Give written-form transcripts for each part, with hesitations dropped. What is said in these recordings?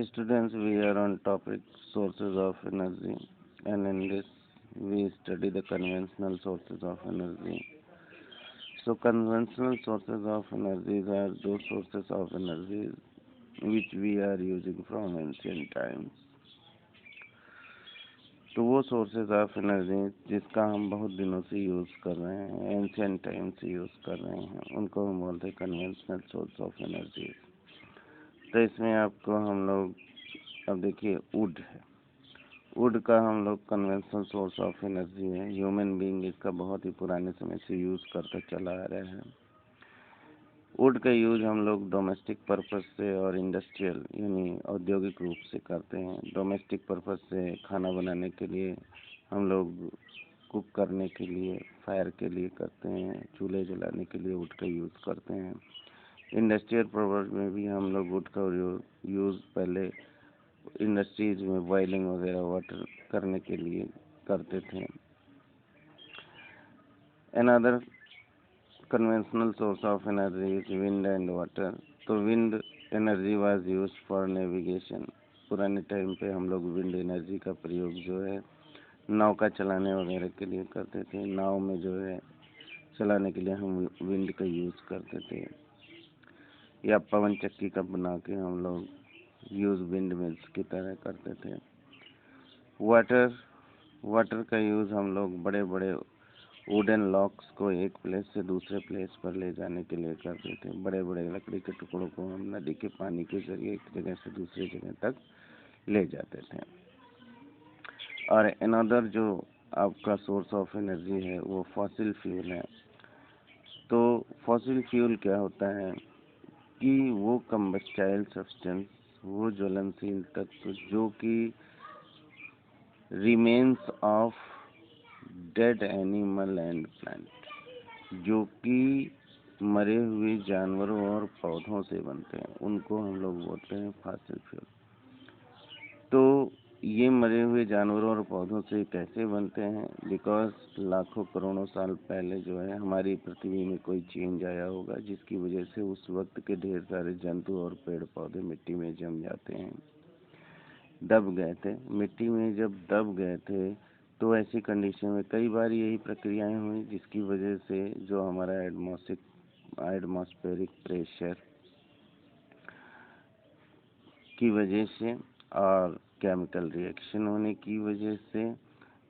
Students, we are on topic sources of energy, and in this we study the conventional sources of energy. So, conventional sources of energy are those sources of energy which we are using from ancient times. तो वो sources of energy जिसका हम बहुत दिनों से use कर रहे हैं, एंशियंट टाइम से यूज़ कर रहे हैं, उनको हम बोलते हैं कन्वेंशनल सोर्स ऑफ एनर्जी। तो इसमें आपको हम लोग अब देखिए वुड है, वुड का हम लोग कन्वेंशनल सोर्स ऑफ एनर्जी है। ह्यूमन बीइंग इसका बहुत ही पुराने समय से यूज़ करते चला आ रहे हैं। वुड का यूज हम लोग डोमेस्टिक पर्पस से और इंडस्ट्रियल यानी औद्योगिक रूप से करते हैं। डोमेस्टिक पर्पस से खाना बनाने के लिए हम लोग कुक करने के लिए, फायर के लिए करते हैं, चूल्हे जलाने के लिए वुड का यूज़ करते हैं। इंडस्ट्रियल पर्पस में भी हम लोग वुड का यूज़ पहले इंडस्ट्रीज में बॉइलिंग वगैरह वाटर करने के लिए करते थे। Another conventional source of energy is wind and water। तो wind energy was use for navigation. पुराने टाइम पे हम लोग विंड एनर्जी का प्रयोग जो है नौका चलाने वगैरह के लिए करते थे। नाव में जो है चलाने के लिए हम विंड का यूज़ करते थे, या पवन चक्की का बना के हम लोग यूज़ विंड मिल्स की तरह करते थे। वाटर का यूज़ हम लोग बड़े बड़े वुडन लॉक्स को एक प्लेस से दूसरे प्लेस पर ले जाने के लिए करते थे। बड़े बड़े लकड़ी के टुकड़ों को हम नदी के पानी के जरिए एक जगह से दूसरी जगह तक ले जाते थे। और अनदर जो आपका सोर्स ऑफ एनर्जी है वो फॉसिल फ्यूल है। तो फॉसिल फ्यूल क्या होता है कि वो कंबस्टाइल सब्सटेंस, वो ज्वलनशील तत्व जो कि remains of dead animal and plant, जो कि मरे हुए जानवरों और पौधों से बनते हैं, उनको हम लोग बोलते हैं फॉसिल फ्यूल। तो ये मरे हुए जानवरों और पौधों से कैसे बनते हैं? बिकॉज लाखों करोड़ों साल पहले जो है हमारी पृथ्वी में कोई चेंज आया होगा, जिसकी वजह से उस वक्त के ढेर सारे जंतु और पेड़ पौधे मिट्टी में जम जाते हैं, दब गए थे। मिट्टी में जब दब गए थे तो ऐसी कंडीशन में कई बार यही प्रक्रियाएं हुई, जिसकी वजह से जो हमारा एटमॉस्फेरिक प्रेशर की वजह से और केमिकल रिएक्शन होने की वजह से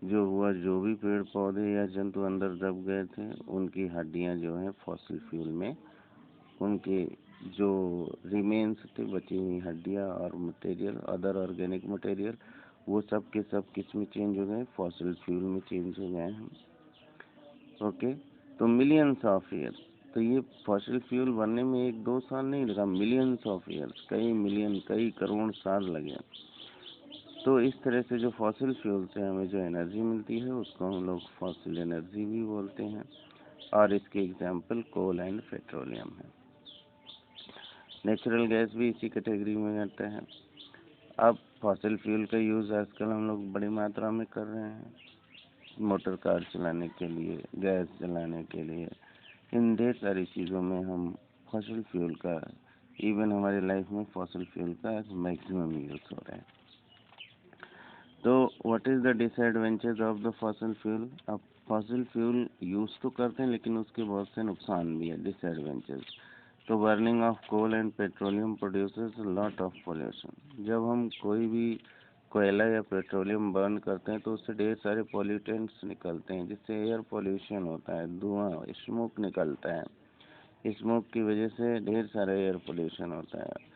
जो हुआ, जो भी पेड़ पौधे या जंतु अंदर दब गए थे उनकी हड्डियां जो हैं फॉसिल फ्यूल में, उनके जो रिमेन्स थे, बची हुई हड्डियां और मटेरियल, अदर ऑर्गेनिक मटेरियल, वो सब के सब किस में चेंज हो गए? फॉसिल फ्यूल में चेंज हो गए हैं। ओके, तो मिलियंस ऑफ ईयर्स, तो ये फॉसिल फ्यूल बनने में 1-2 साल नहीं लगा, मिलियंस ऑफ ईयर्स, कई मिलियन, कई करोड़ साल लगे। तो इस तरह से जो फॉसिल फ्यूल से हमें जो एनर्जी मिलती है उसको हम लोग फॉसिल एनर्जी भी बोलते हैं, और इसके एग्जाम्पल कोल एंड पेट्रोलियम है। नेचुरल गैस भी इसी कैटेगरी में आता है। अब फॉसिल फ्यूल का यूज़ आजकल हम लोग बड़ी मात्रा में कर रहे हैं, मोटर कार चलाने के लिए, गैस जलाने के लिए, इन ढेर सारी चीज़ों में हम फॉसिल फ्यूल का, इवन हमारी लाइफ में फॉसिल फ्यूल का मैक्सिमम यूज़ हो रहा है। तो what is the disadvantage of the fossil fuel? अब फॉसिल फ्यूल यूज़ तो करते हैं लेकिन उसके बहुत से नुकसान भी है, डिसएडवांटेज। तो burning of coal and petroleum produces lot of pollution. जब हम कोई भी कोयला या पेट्रोलियम बर्न करते हैं तो उससे ढेर सारे पॉल्यूटेंट्स निकलते हैं, जिससे एयर पोल्यूशन होता है, धुआं, स्मोक निकलता है। स्मोक की वजह से ढेर सारा एयर पोल्यूशन होता है।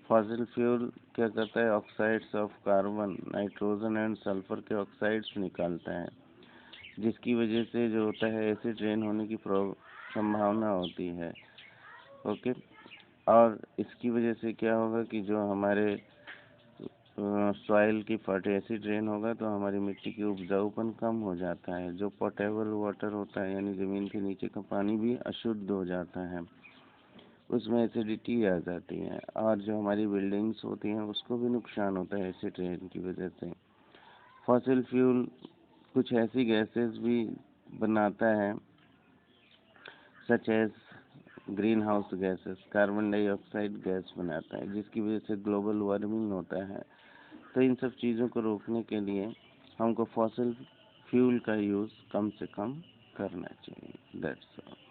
फॉसिल फ्यूल क्या करता है? Oxides of carbon, nitrogen and sulphur के ऑक्साइड्स निकालता है, जिसकी वजह से जो होता है एसिड रेन होने की संभावना होती है। ओके, और इसकी वजह से क्या होगा कि जो हमारे सॉइल की एसिड रेन होगा तो हमारी मिट्टी की उपजाऊपन कम हो जाता है। जो पोटेबल वाटर होता है यानी ज़मीन के नीचे का पानी भी अशुद्ध हो जाता है, उसमें एसिडिटी आ जाती है, और जो हमारी बिल्डिंग्स होती हैं उसको भी नुकसान होता है एसिड रेन की वजह से। फॉसिल फ्यूल कुछ ऐसी गैसेस भी बनाता है, such as greenhouse gases, carbon dioxide gas बनाता है, जिसकी वजह से ग्लोबल वार्मिंग होता है। तो इन सब चीज़ों को रोकने के लिए हमको फॉसिल फ्यूल का यूज़ कम से कम करना चाहिए। That's all.